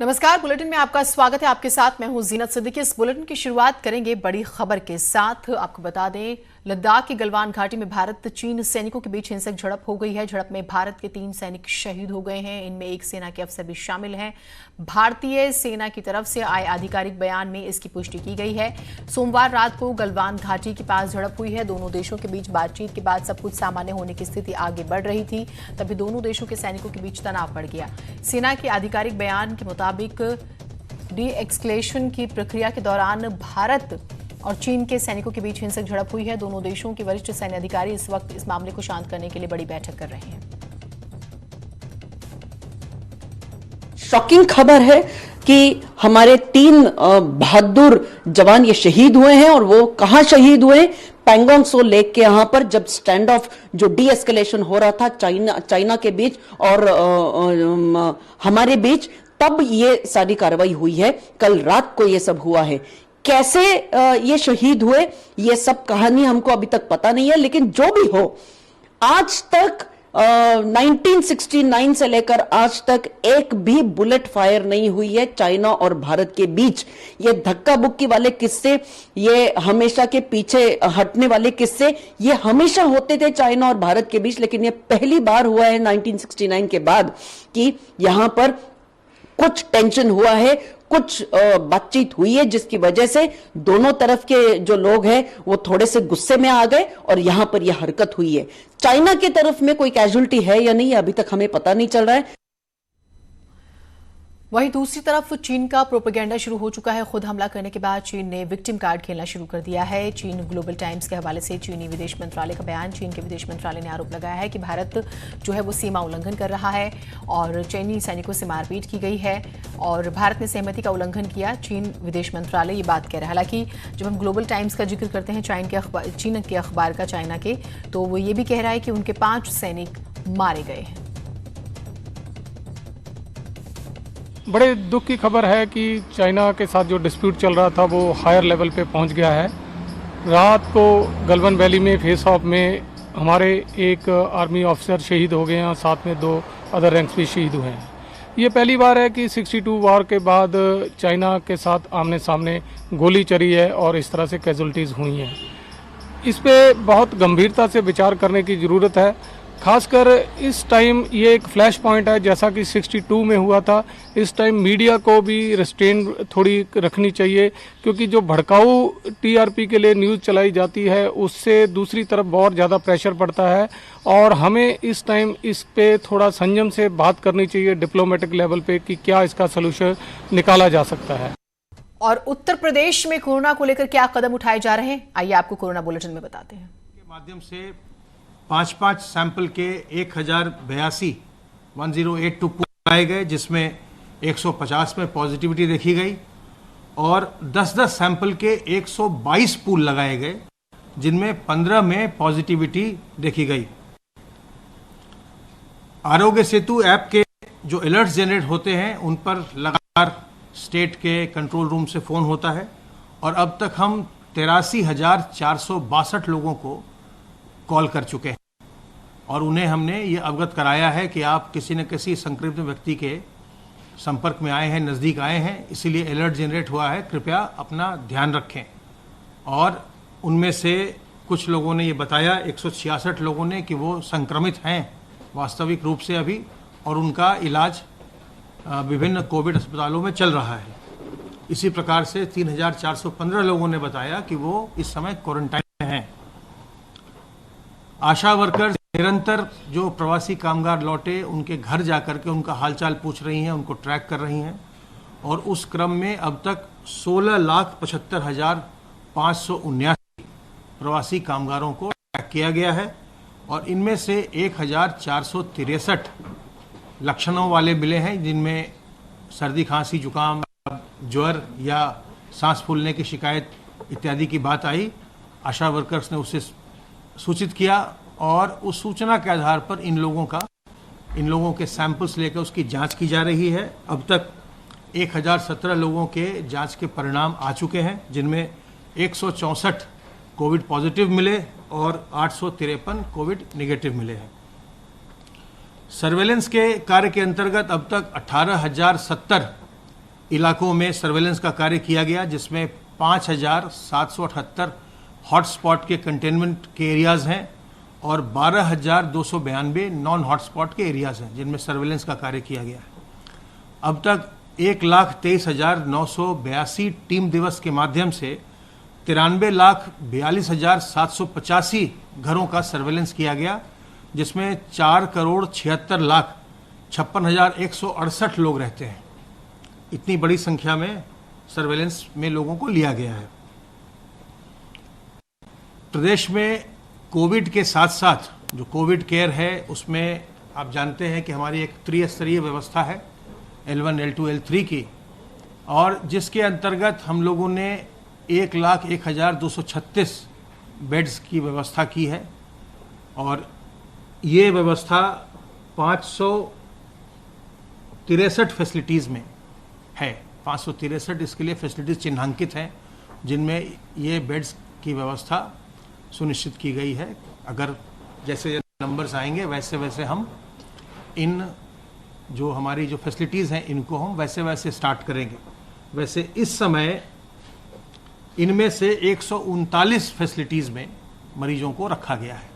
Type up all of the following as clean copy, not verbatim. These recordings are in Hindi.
नमस्कार, बुलेटिन में आपका स्वागत है। आपके साथ मैं हूं जीनत सिद्दीकी। इस बुलेटिन की शुरुआत करेंगे बड़ी खबर के साथ। आपको बता दें, लद्दाख की गलवान घाटी में भारत चीन सैनिकों के बीच हिंसक झड़प हो गई है। झड़प में भारत के 3 सैनिक शहीद हो गए हैं। इनमें एक सेना के अफसर भी शामिल हैं। भारतीय सेना की तरफ से आए आधिकारिक बयान में इसकी पुष्टि की गई है। सोमवार रात को गलवान घाटी के पास झड़प हुई है। दोनों देशों के बीच बातचीत के बाद सब कुछ सामान्य होने की स्थिति आगे बढ़ रही थी, तभी दोनों देशों के सैनिकों के बीच तनाव बढ़ गया। सेना के आधिकारिक बयान के मुताबिक डी एक्सक्लेशन की प्रक्रिया के दौरान भारत और चीन के सैनिकों के बीच हिंसक झड़प हुई है। दोनों देशों के वरिष्ठ सैन्य अधिकारी इस वक्त इस मामले को शांत करने के लिए बड़ी बैठक कर रहे हैं। शॉकिंग खबर है कि हमारे 3 बहादुर जवान ये शहीद हुए हैं। और वो कहां शहीद हुए? पैंगोंग सो लेक के यहां पर, जब स्टैंड ऑफ जो डी एस्केलेशन हो रहा था चाइना के बीच और हमारे बीच, तब ये सारी कार्रवाई हुई है। कल रात को ये सब हुआ है। कैसे ये शहीद हुए, ये सब कहानी हमको अभी तक पता नहीं है, लेकिन जो भी हो, आज तक 1969 से लेकर आज तक एक भी बुलेट फायर नहीं हुई है चाइना और भारत के बीच। ये धक्का बुक्की वाले किस्से, ये हमेशा के पीछे हटने वाले किस्से, ये हमेशा होते थे चाइना और भारत के बीच, लेकिन ये पहली बार हुआ है 1969 के बाद कि यहां पर कुछ टेंशन हुआ है, कुछ बातचीत हुई है, जिसकी वजह से दोनों तरफ के जो लोग हैं वो थोड़े से गुस्से में आ गए और यहां पर यह हरकत हुई है। चाइना की तरफ में कोई कैजुअल्टी है या नहीं, अभी तक हमें पता नहीं चल रहा है। वहीं दूसरी तरफ चीन का प्रोपेगेंडा शुरू हो चुका है। खुद हमला करने के बाद चीन ने विक्टिम कार्ड खेलना शुरू कर दिया है। चीन ग्लोबल टाइम्स के हवाले से चीनी विदेश मंत्रालय का बयान। चीन के विदेश मंत्रालय ने आरोप लगाया है कि भारत जो है वो सीमा उल्लंघन कर रहा है और चीनी सैनिकों से मारपीट की गई है और भारत ने सहमति का उल्लंघन किया। चीन विदेश मंत्रालय ये बात कह रहा है। हालांकि जब हम ग्लोबल टाइम्स का जिक्र करते हैं चीन के अखबार का, चाइना के, तो वो ये भी कह रहा है कि उनके 5 सैनिक मारे गए हैं। बड़े दुख की खबर है कि चाइना के साथ जो डिस्प्यूट चल रहा था वो हायर लेवल पे पहुंच गया है। रात को गलवान वैली में फेस ऑफ में हमारे एक आर्मी ऑफिसर शहीद हो गए हैं और साथ में 2 अदर रैंक्स भी शहीद हुए हैं। ये पहली बार है कि 62 वॉर के बाद चाइना के साथ आमने सामने गोली चली है और इस तरह से कैजुअल्टीज़ हुई हैं। इस पे बहुत गंभीरता से विचार करने की ज़रूरत है। खासकर इस टाइम ये एक फ्लैश पॉइंट है, जैसा कि 62 में हुआ था। इस टाइम मीडिया को भी रिस्ट्रेन थोड़ी रखनी चाहिए, क्योंकि जो भड़काऊ टीआरपी के लिए न्यूज़ चलाई जाती है उससे दूसरी तरफ बहुत ज़्यादा प्रेशर पड़ता है और हमें इस टाइम इस पे थोड़ा संयम से बात करनी चाहिए डिप्लोमेटिक लेवल पे कि क्या इसका सलूशन निकाला जा सकता है। और उत्तर प्रदेश में कोरोना को लेकर क्या कदम उठाए जा रहे हैं, आइए आपको कोरोना बुलेटिन में बताते हैं। के माध्यम से 5 सैंपल के 1082 लगाए गए, जिसमें 150 में पॉजिटिविटी देखी गई और 10 सैंपल के 122 पूल लगाए गए, जिनमें 15 में पॉजिटिविटी देखी गई। आरोग्य सेतु ऐप के जो अलर्ट्स जनरेट होते हैं उन पर लगातार स्टेट के कंट्रोल रूम से फ़ोन होता है और अब तक हम 83,462 लोगों को कॉल कर चुके हैं और उन्हें हमने ये अवगत कराया है कि आप किसी न किसी संक्रमित व्यक्ति के संपर्क में आए हैं, नज़दीक आए हैं, इसीलिए अलर्ट जनरेट हुआ है, कृपया अपना ध्यान रखें। और उनमें से कुछ लोगों ने ये बताया, 166 लोगों ने, कि वो संक्रमित हैं वास्तविक रूप से अभी और उनका इलाज विभिन्न कोविड अस्पतालों में चल रहा है। इसी प्रकार से 3,415 लोगों ने बताया कि वो इस समय क्वारंटाइन में हैं। आशा वर्कर्स निरंतर जो प्रवासी कामगार लौटे उनके घर जाकर के उनका हालचाल पूछ रही हैं, उनको ट्रैक कर रही हैं और उस क्रम में अब तक 16,75,579 प्रवासी कामगारों को ट्रैक किया गया है और इनमें से 1,463 लक्षणों वाले मिले हैं, जिनमें सर्दी, खांसी, जुकाम, ज्वर या सांस फूलने की शिकायत इत्यादि की बात आई। आशा वर्कर्स ने उसे सूचित किया और उस सूचना के आधार पर इन लोगों के सैंपल्स लेकर उसकी जांच की जा रही है। अब तक 1017 लोगों के जांच के परिणाम आ चुके हैं, जिनमें 164 कोविड पॉजिटिव मिले और 853 कोविड नेगेटिव मिले हैं। सर्वेलेंस के कार्य के अंतर्गत अब तक 18,070 इलाकों में सर्वेलेंस का कार्य किया गया, जिसमें 5,778 हॉटस्पॉट के कंटेनमेंट के एरियाज़ हैं और 12,292 नॉन हॉटस्पॉट के एरियाज़ हैं जिनमें सर्वेलेंस का कार्य किया गया है। अब तक 1,23,982 टीम दिवस के माध्यम से 93,42,785 घरों का सर्वेलेंस किया गया, जिसमें 4,76,56,168 लोग रहते हैं। इतनी बड़ी संख्या में सर्वेलेंस में लोगों को लिया गया है। प्रदेश में कोविड के साथ साथ जो कोविड केयर है उसमें आप जानते हैं कि हमारी एक त्रिस्तरीय व्यवस्था है L1, L2, L3 की, और जिसके अंतर्गत हम लोगों ने 1,01,236 बेड्स की व्यवस्था की है और ये व्यवस्था 563 फैसिलिटीज़ में है। 563 इसके लिए फैसिलिटीज़ चिन्हांकित हैं जिनमें ये बेड्स की व्यवस्था सुनिश्चित की गई है। अगर जैसे नंबर्स आएंगे वैसे वैसे हम इन जो हमारी जो फैसिलिटीज़ हैं इनको हम वैसे वैसे स्टार्ट करेंगे। वैसे इस समय इनमें से 139 फैसिलिटीज़ में मरीजों को रखा गया है।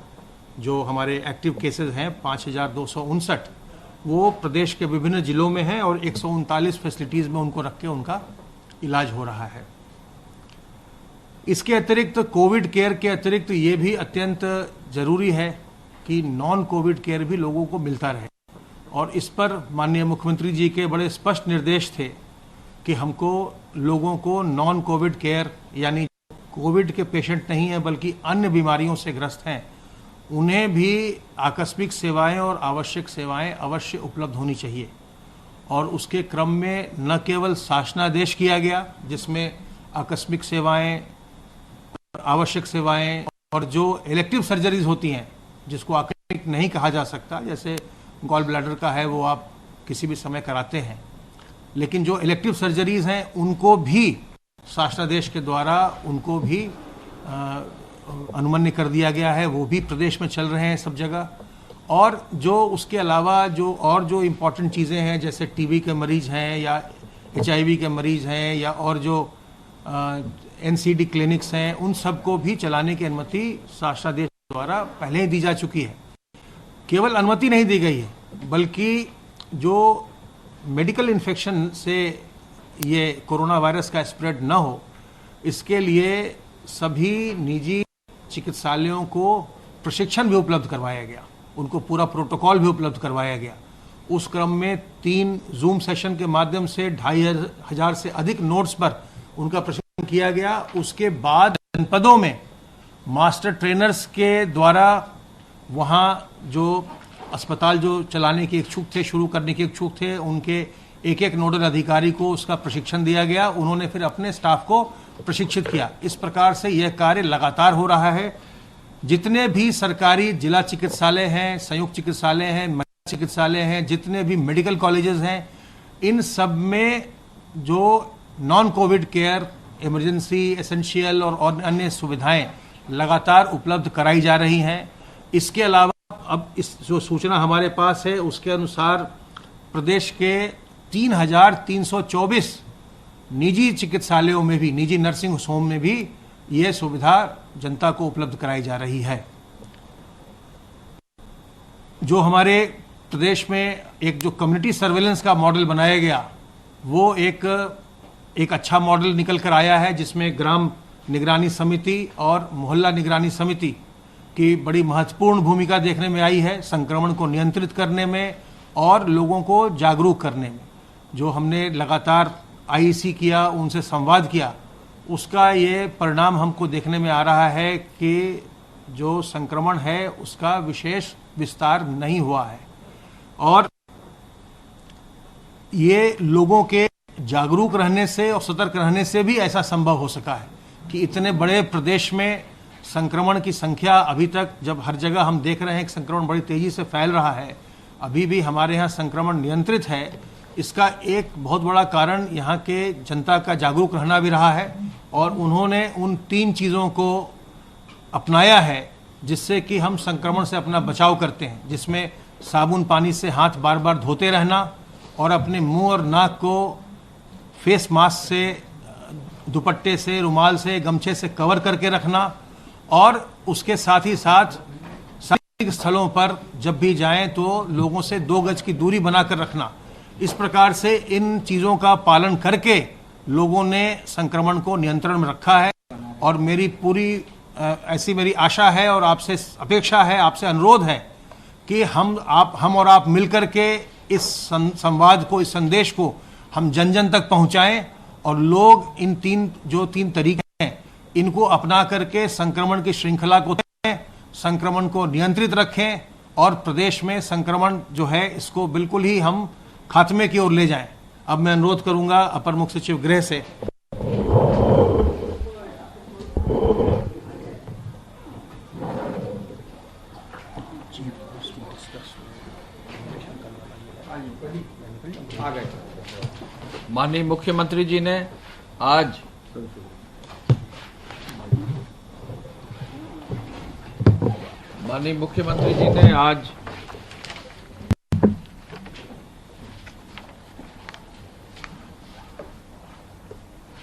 जो हमारे एक्टिव केसेस हैं 5,259 वो प्रदेश के विभिन्न जिलों में हैं और 139 फैसिलिटीज़ में उनको रख के उनका इलाज हो रहा है। इसके अतिरिक्त कोविड केयर के अतिरिक्त ये भी अत्यंत ज़रूरी है कि नॉन कोविड केयर भी लोगों को मिलता रहे, और इस पर माननीय मुख्यमंत्री जी के बड़े स्पष्ट निर्देश थे कि हमको लोगों को नॉन कोविड केयर यानी कोविड के पेशेंट नहीं हैं बल्कि अन्य बीमारियों से ग्रस्त हैं, उन्हें भी आकस्मिक सेवाएं और आवश्यक सेवाएं अवश्य उपलब्ध होनी चाहिए। और उसके क्रम में न केवल शासनादेश किया गया जिसमें आकस्मिक सेवाएं, आवश्यक सेवाएं और जो इलेक्टिव सर्जरीज होती हैं जिसको आकस्मिक नहीं कहा जा सकता, जैसे गॉल ब्लैडर का है वो आप किसी भी समय कराते हैं, लेकिन जो इलेक्टिव सर्जरीज हैं उनको भी शासनादेश के द्वारा उनको भी अनुमन्य कर दिया गया है। वो भी प्रदेश में चल रहे हैं सब जगह। और जो उसके अलावा जो इम्पोर्टेंट चीज़ें हैं जैसे टीबी के मरीज़ हैं या HIV के मरीज़ हैं या और जो NCD क्लिनिक्स हैं उन सबको भी चलाने की अनुमति शासनादेश द्वारा पहले ही दी जा चुकी है। केवल अनुमति नहीं दी गई है बल्कि जो मेडिकल इन्फेक्शन से ये कोरोना वायरस का स्प्रेड न हो इसके लिए सभी निजी चिकित्सालयों को प्रशिक्षण भी उपलब्ध करवाया गया, उनको पूरा प्रोटोकॉल भी उपलब्ध करवाया गया। उस क्रम में 3 जूम सेशन के माध्यम से 2,500 से अधिक नोट्स पर उनका प्रशिक्षण किया गया। उसके बाद जनपदों में मास्टर ट्रेनर्स के द्वारा वहाँ जो अस्पताल जो चलाने के इच्छुक थे, शुरू करने के इच्छुक थे, उनके एक एक नोडल अधिकारी को उसका प्रशिक्षण दिया गया। उन्होंने फिर अपने स्टाफ को प्रशिक्षित किया। इस प्रकार से यह कार्य लगातार हो रहा है। जितने भी सरकारी जिला चिकित्सालय हैं, संयुक्त चिकित्सालय हैं, महिला चिकित्सालय हैं, जितने भी मेडिकल कॉलेजेस हैं, इन सब में जो non Covid care, emergency, essential और अन्य सुविधाएं लगातार उपलब्ध कराई जा रही हैं। इसके अलावा अब इस जो सूचना हमारे पास है उसके अनुसार प्रदेश के 3,324 निजी चिकित्सालयों में भी, निजी नर्सिंग होम में भी ये सुविधा जनता को उपलब्ध कराई जा रही है। जो हमारे प्रदेश में एक जो कम्युनिटी सर्वेलेंस का मॉडल बनाया गया वो एक अच्छा मॉडल निकल कर आया है, जिसमें ग्राम निगरानी समिति और मोहल्ला निगरानी समिति की बड़ी महत्वपूर्ण भूमिका देखने में आई है संक्रमण को नियंत्रित करने में और लोगों को जागरूक करने में। जो हमने लगातार IEC किया, उनसे संवाद किया, उसका ये परिणाम हमको देखने में आ रहा है कि जो संक्रमण है उसका विशेष विस्तार नहीं हुआ है और ये लोगों के जागरूक रहने से और सतर्क रहने से भी ऐसा संभव हो सका है कि इतने बड़े प्रदेश में संक्रमण की संख्या अभी तक, जब हर जगह हम देख रहे हैं कि संक्रमण बड़ी तेजी से फैल रहा है, अभी भी हमारे यहाँ संक्रमण नियंत्रित है। इसका एक बहुत बड़ा कारण यहाँ के जनता का जागरूक रहना भी रहा है और उन्होंने उन 3 चीज़ों को अपनाया है जिससे कि हम संक्रमण से अपना बचाव करते हैं, जिसमें साबुन पानी से हाथ बार बार धोते रहना और अपने मुंह और नाक को फेस मास्क से, दुपट्टे से, रुमाल से, गमछे से कवर करके रखना, और उसके साथ ही साथ सार्वजनिक स्थलों पर जब भी जाएं तो लोगों से 2 गज की दूरी बनाकर रखना। इस प्रकार से इन चीज़ों का पालन करके लोगों ने संक्रमण को नियंत्रण में रखा है। और मेरी पूरी ऐसी मेरी आशा है और आपसे अपेक्षा है, आपसे अनुरोध है कि हम और आप मिलकर के इस संवाद को, इस संदेश को हम जन जन तक पहुंचाएं, और लोग इन तीन तरीके हैं इनको अपना करके संक्रमण की श्रृंखला को संक्रमण को नियंत्रित रखें, और प्रदेश में संक्रमण जो है इसको बिल्कुल ही हम खात्मे की ओर ले जाएं। अब मैं अनुरोध करूंगा अपर मुख्य सचिव गृह से। माननीय मुख्यमंत्री जी ने आज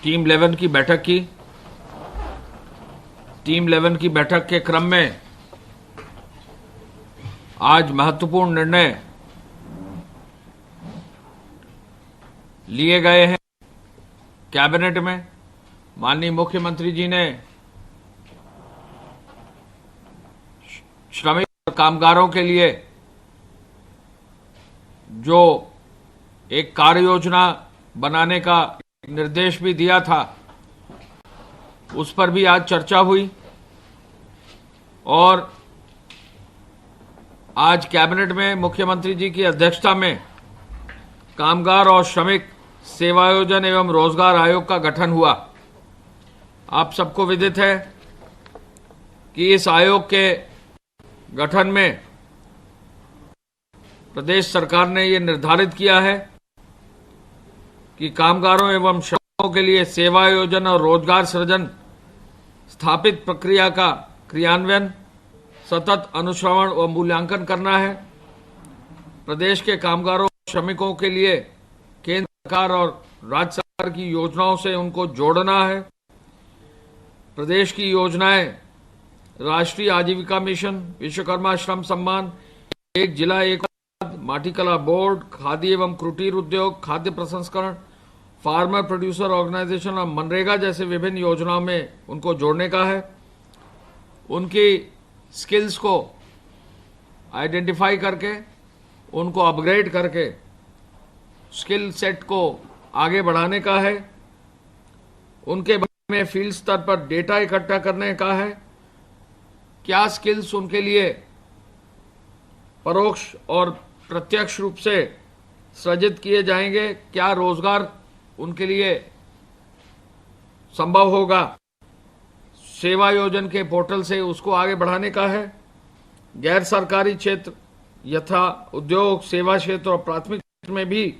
टीम 11 की बैठक की। टीम 11 की बैठक के क्रम में आज महत्वपूर्ण निर्णय लिए गए हैं। कैबिनेट में माननीय मुख्यमंत्री जी ने श्रमिक और कामगारों के लिए जो एक कार्य योजना बनाने का निर्देश भी दिया था, उस पर भी आज चर्चा हुई। और आज कैबिनेट में मुख्यमंत्री जी की अध्यक्षता में कामगार और श्रमिक सेवायोजन एवं रोजगार आयोग का गठन हुआ। आप सबको विदित है कि इस आयोग के गठन में प्रदेश सरकार ने ये निर्धारित किया है कि कामगारों एवं श्रमिकों के लिए सेवायोजन और रोजगार सृजन स्थापित प्रक्रिया का क्रियान्वयन, सतत अनुश्रवण व मूल्यांकन करना है। प्रदेश के कामगारों और श्रमिकों के लिए केंद्र सरकार और राज्य सरकार की योजनाओं से उनको जोड़ना है। प्रदेश की योजनाएं राष्ट्रीय आजीविका मिशन, विश्वकर्मा श्रम सम्मान, एक जिला एक उत्पाद, माटी कला बोर्ड, खादी एवं कुटीर उद्योग, खाद्य प्रसंस्करण, फार्मर प्रोड्यूसर ऑर्गेनाइजेशन और मनरेगा जैसे विभिन्न योजनाओं में उनको जोड़ने का है। उनकी स्किल्स को आइडेंटिफाई करके उनको अपग्रेड करके स्किल सेट को आगे बढ़ाने का है। उनके बारे में फील्ड स्तर पर डेटा इकट्ठा करने का है। क्या स्किल्स उनके लिए परोक्ष और प्रत्यक्ष रूप से सृजित किए जाएंगे, क्या रोजगार उनके लिए संभव होगा, सेवा योजन के पोर्टल से उसको आगे बढ़ाने का है। गैर सरकारी क्षेत्र यथा उद्योग, सेवा क्षेत्र और प्राथमिक क्षेत्र में भी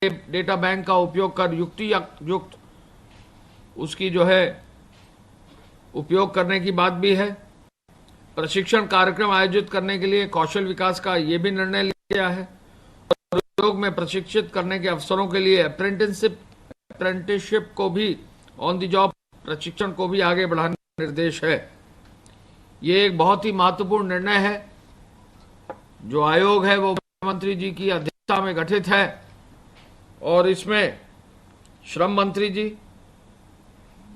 डेटा बैंक का उपयोग कर युक्त उसकी जो है उपयोग करने की बात भी है। प्रशिक्षण कार्यक्रम आयोजित करने के लिए कौशल विकास का ये भी निर्णय लिया गया है। और उद्योग में प्रशिक्षित करने के अवसरों के लिए अप्रेंटिसशिप को भी, ऑन द जॉब प्रशिक्षण को भी आगे बढ़ाने का निर्देश है। ये एक बहुत ही महत्वपूर्ण निर्णय है। जो आयोग है वो मुख्यमंत्री जी की अध्यक्षता में गठित है और इसमें श्रम मंत्री जी,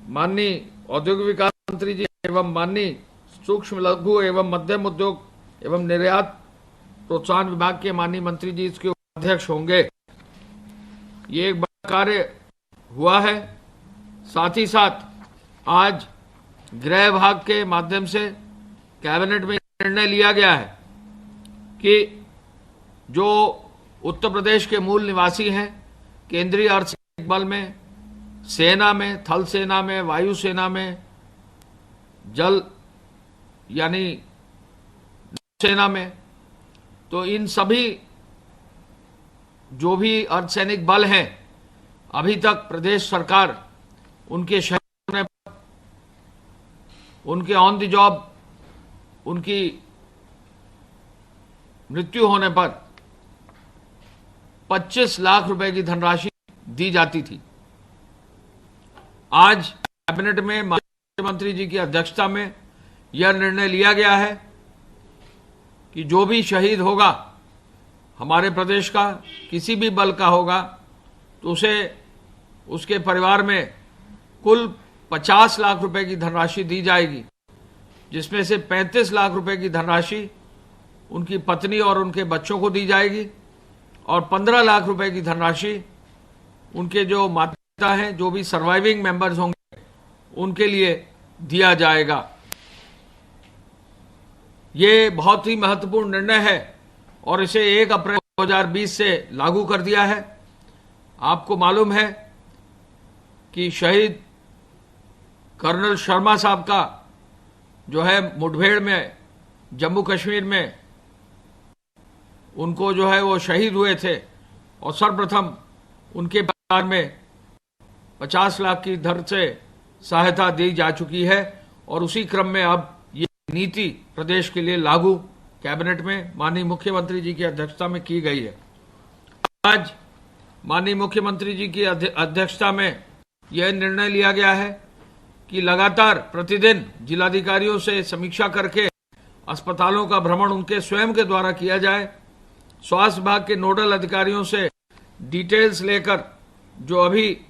माननीय औद्योगिक विकास मंत्री जी एवं माननीय सूक्ष्म लघु एवं मध्यम उद्योग एवं निर्यात प्रोत्साहन विभाग के माननीय मंत्री जी इसके उपाध्यक्ष होंगे। ये एक बड़ा कार्य हुआ है। साथ ही साथ आज गृह विभाग के माध्यम से कैबिनेट में निर्णय लिया गया है कि जो उत्तर प्रदेश के मूल निवासी हैं, केंद्रीय अर्धसैनिक बल में, सेना में, थल सेना में, वायु सेना में, जल यानी सेना में, तो इन सभी जो भी अर्धसैनिक बल हैं, अभी तक प्रदेश सरकार उनके शहीद होने पर, उनके ऑन द जॉब, उनकी मृत्यु होने पर 25 लाख रुपए की धनराशि दी जाती थी। आज कैबिनेट में मुख्यमंत्री जी की अध्यक्षता में यह निर्णय लिया गया है कि जो भी शहीद होगा हमारे प्रदेश का, किसी भी बल का होगा, तो उसे उसके परिवार में कुल 50 लाख रुपए की धनराशि दी जाएगी, जिसमें से 35 लाख रुपए की धनराशि उनकी पत्नी और उनके बच्चों को दी जाएगी और 15 लाख रुपए की धनराशि उनके जो माता पिता हैं, जो भी सर्वाइविंग मेंबर्स होंगे, उनके लिए दिया जाएगा। ये बहुत ही महत्वपूर्ण निर्णय है और इसे 1 अप्रैल 2020 से लागू कर दिया है। आपको मालूम है कि शहीद कर्नल शर्मा साहब का जो है मुठभेड़ में जम्मू कश्मीर में उनको जो है वो शहीद हुए थे और सर्वप्रथम उनके परिवार में 50 लाख की दर से सहायता दी जा चुकी है और उसी क्रम में अब ये नीति प्रदेश के लिए लागू कैबिनेट में माननीय मुख्यमंत्री जी की अध्यक्षता में की गई है। आज माननीय मुख्यमंत्री जी की अध्यक्षता में यह निर्णय लिया गया है कि लगातार प्रतिदिन जिलाधिकारियों से समीक्षा करके अस्पतालों का भ्रमण उनके स्वयं के द्वारा किया जाए। स्वास्थ्य विभाग के नोडल अधिकारियों से डिटेल्स लेकर जो अभी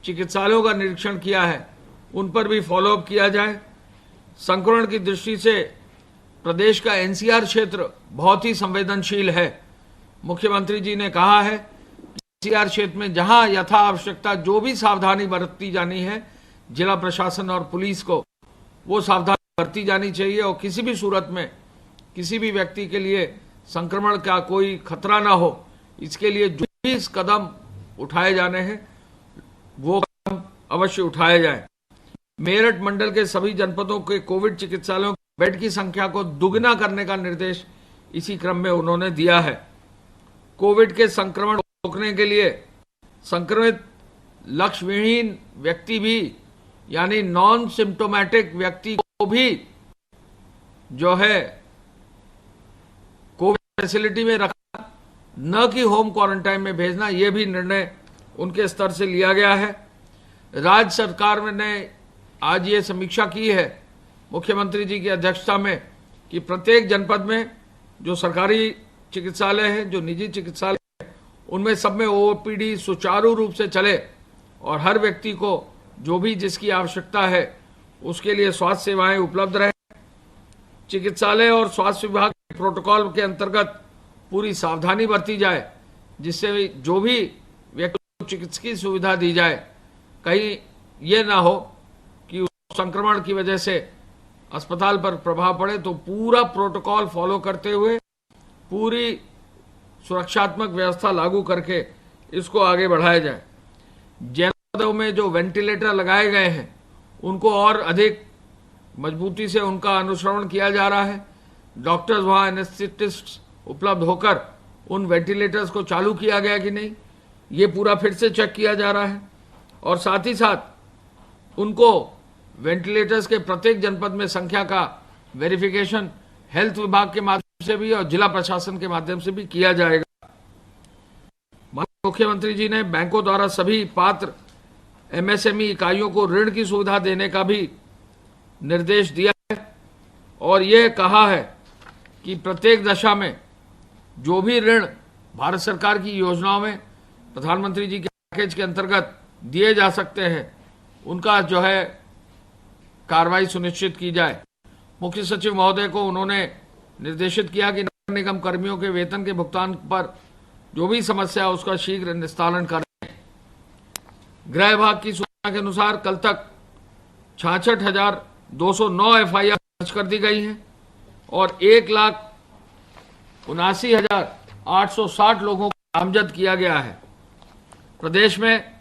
चिकित्सालयों का निरीक्षण किया है उन पर भी फॉलोअप किया जाए। संक्रमण की दृष्टि से प्रदेश का एनसीआर क्षेत्र बहुत ही संवेदनशील है। मुख्यमंत्री जी ने कहा है कि एनसीआर क्षेत्र में जहां यथा आवश्यकता जो भी सावधानी बरती जानी है, जिला प्रशासन और पुलिस को वो सावधानी बरती जानी चाहिए और किसी भी सूरत में किसी भी व्यक्ति के लिए संक्रमण का कोई खतरा ना हो, इसके लिए जो भी कदम उठाए जाने हैं वो कदम अवश्य उठाए जाए। मेरठ मंडल के सभी जनपदों के कोविड चिकित्सालयों बेड की संख्या को दुगना करने का निर्देश इसी क्रम में उन्होंने दिया है। कोविड के संक्रमण रोकने के लिए संक्रमित लक्षणविहीन व्यक्ति भी यानी नॉन सिम्टोमेटिक व्यक्ति को भी जो है कोविड फैसिलिटी में रखना, न कि होम क्वारंटाइन में भेजना, यह भी निर्णय उनके स्तर से लिया गया है। राज्य सरकार ने आज ये समीक्षा की है मुख्यमंत्री जी की अध्यक्षता में कि प्रत्येक जनपद में जो सरकारी चिकित्सालय हैं, जो निजी चिकित्सालय हैं, उनमें सब में ओपीडी सुचारू रूप से चले और हर व्यक्ति को जो भी जिसकी आवश्यकता है उसके लिए स्वास्थ्य सेवाएं उपलब्ध रहे। चिकित्सालय और स्वास्थ्य विभाग के प्रोटोकॉल के अंतर्गत पूरी सावधानी बरती जाए, जिससे जो भी व्यक्ति को चिकित्सकीय सुविधा दी जाए, कहीं ये ना हो कि संक्रमण की वजह से अस्पताल पर प्रभाव पड़े, तो पूरा प्रोटोकॉल फॉलो करते हुए पूरी सुरक्षात्मक व्यवस्था लागू करके इसको आगे बढ़ाया जाए। जनपदों में जो वेंटिलेटर लगाए गए हैं उनको और अधिक मजबूती से उनका अनुश्रवण किया जा रहा है। डॉक्टर्स वहां एनेस्थेटिस्ट उपलब्ध होकर उन वेंटिलेटर्स को चालू किया गया कि नहीं, ये पूरा फिर से चेक किया जा रहा है और साथ ही साथ उनको वेंटिलेटर्स के प्रत्येक जनपद में संख्या का वेरिफिकेशन हेल्थ विभाग के माध्यम से भी और जिला प्रशासन के माध्यम से भी किया जाएगा। मुख्यमंत्री जी ने बैंकों द्वारा सभी पात्र एमएसएमई इकाइयों को ऋण की सुविधा देने का भी निर्देश दिया है और यह कहा है कि प्रत्येक दशा में जो भी ऋण भारत सरकार की योजनाओं में प्रधानमंत्री जी के पैकेज के अंतर्गत दिए जा सकते हैं, उनका जो है कार्रवाई सुनिश्चित की जाए। मुख्य सचिव महोदय को उन्होंने निर्देशित किया कि नगर निगम कर्मियों के वेतन के भुगतान पर जो भी समस्या है उसका शीघ्र निस्तारण करें। गृह विभाग की सूचना के अनुसार कल तक 66,209 एफआईआर दर्ज कर दी गई हैं और 1,79,860 लोगों को नामजद किया गया है। प्रदेश में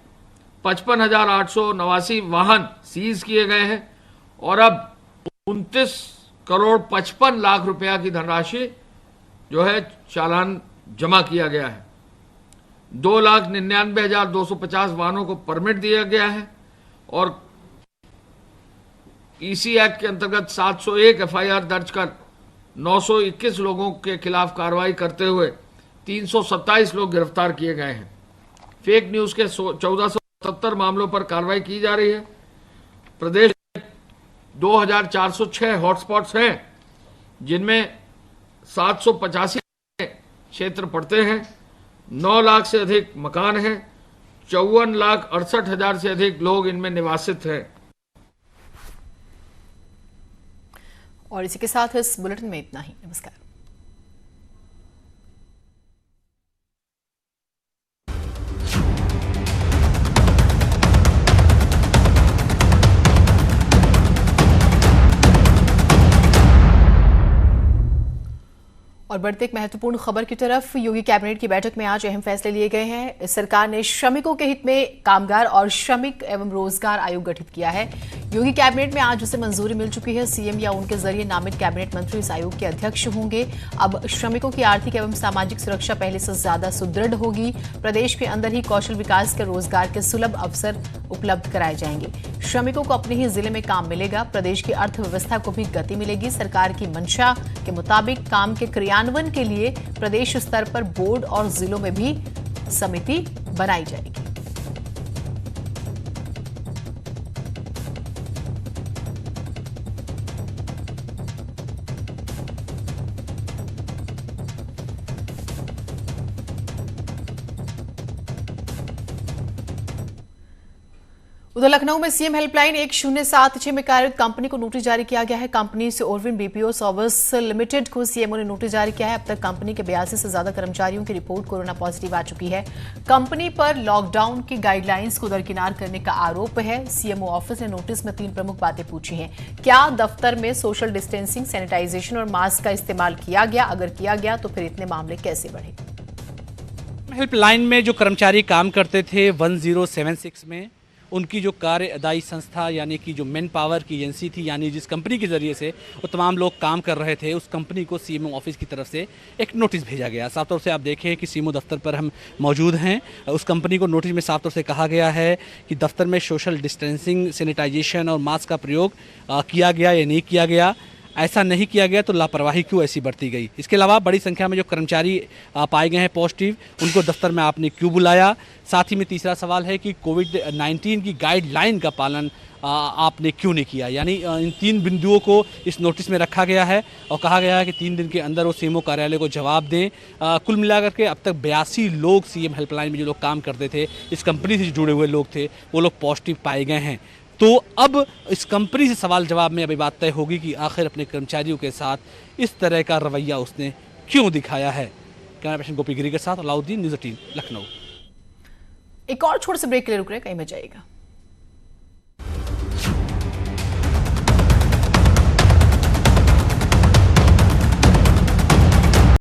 55,889 वाहन सीज किए गए हैं और अब 29,55,00,000 रुपया की धनराशि जो है चालान जमा किया गया है। 2,99,250 वाहनों को परमिट दिया गया है और ईसी एक्ट के अंतर्गत 701 एफआईआर दर्ज कर 921 लोगों के खिलाफ कार्रवाई करते हुए 327 लोग गिरफ्तार किए गए हैं। फेक न्यूज के 1477 मामलों पर कार्रवाई की जा रही है। प्रदेश 2406 हॉटस्पॉट्स हैं, जिनमें 785 क्षेत्र पड़ते हैं। 9 लाख से अधिक मकान हैं। 54,68,000 से अधिक लोग इनमें निवासित हैं। और इसी के साथ इस बुलेटिन में इतना ही। नमस्कार। और बढ़ते एक महत्वपूर्ण खबर की तरफ, योगी कैबिनेट की बैठक में आज अहम फैसले लिए गए हैं। सरकार ने श्रमिकों के हित में कामगार और श्रमिक एवं रोजगार आयोग गठित किया है। योगी कैबिनेट में आज उसे मंजूरी मिल चुकी है। सीएम या उनके जरिए नामित कैबिनेट मंत्री इस आयोग के अध्यक्ष होंगे। अब श्रमिकों की आर्थिक एवं सामाजिक सुरक्षा पहले से ज्यादा सुदृढ़ होगी। प्रदेश के अंदर ही कौशल विकास के रोजगार के सुलभ अवसर उपलब्ध कराए जाएंगे। श्रमिकों को अपने ही जिले में काम मिलेगा। प्रदेश की अर्थव्यवस्था को भी गति मिलेगी। सरकार की मंशा के मुताबिक काम के क्रियान्वयन के लिए प्रदेश स्तर पर बोर्ड और जिलों में भी समिति बनाई जाएगी। उधर लखनऊ में सीएम हेल्पलाइन 1076 में कार्यरत कंपनी को नोटिस जारी किया गया है। कंपनी से ओरविन बीपीओ सर्विस लिमिटेड को सीएमओ ने नोटिस जारी किया है। अब तक कंपनी के 82 से ज्यादा कर्मचारियों की रिपोर्ट कोरोना पॉजिटिव आ चुकी है। कंपनी पर लॉकडाउन की गाइडलाइंस को दरकिनार करने का आरोप है। सीएमओ ऑफिस ने नोटिस में 3 प्रमुख बातें पूछी हैं। क्या दफ्तर में सोशल डिस्टेंसिंग, सैनिटाइजेशन और मास्क का इस्तेमाल किया गया? अगर किया गया तो फिर इतने मामले कैसे बढ़े? हेल्पलाइन में जो कर्मचारी काम करते थे 1076 में, उनकी जो कार्य अदाई संस्था यानी कि जो मैन पावर की एजेंसी थी, यानी जिस कंपनी के जरिए से वो तमाम लोग काम कर रहे थे, उस कंपनी को सीएमओ ऑफिस की तरफ से एक नोटिस भेजा गया। साफ तौर से आप देखें कि सीएमओ दफ्तर पर हम मौजूद हैं। उस कंपनी को नोटिस में साफ तौर से कहा गया है कि दफ्तर में सोशल डिस्टेंसिंग, सैनिटाइजेशन और मास्क का प्रयोग किया गया या नहीं किया गया। ऐसा नहीं किया गया तो लापरवाही क्यों ऐसी बढ़ती गई? इसके अलावा बड़ी संख्या में जो कर्मचारी पाए गए हैं पॉजिटिव, उनको दफ्तर में आपने क्यों बुलाया? साथ ही में तीसरा सवाल है कि कोविड-19 की गाइडलाइन का पालन आपने क्यों नहीं किया? यानी इन 3 बिंदुओं को इस नोटिस में रखा गया है और कहा गया है कि 3 दिन के अंदर वो सीएमओ कार्यालय को जवाब दें। कुल मिलाकर के अब तक 82 लोग सीएम हेल्पलाइन में जो लोग काम करते थे, इस कंपनी से जुड़े हुए लोग थे, वो लोग पॉजिटिव पाए गए हैं। तो अब इस कंपनी से सवाल जवाब में अभी बात तय होगी कि आखिर अपने कर्मचारियों के साथ इस तरह का रवैया उसने क्यों दिखाया है। कैमरा पर्सन गोपी गिरी के साथ अलाउद्दीन, न्यूज़ 18 लखनऊ। एक और छोटे से ब्रेक के लिए रुक रहे, कहीं मत जाइएगा।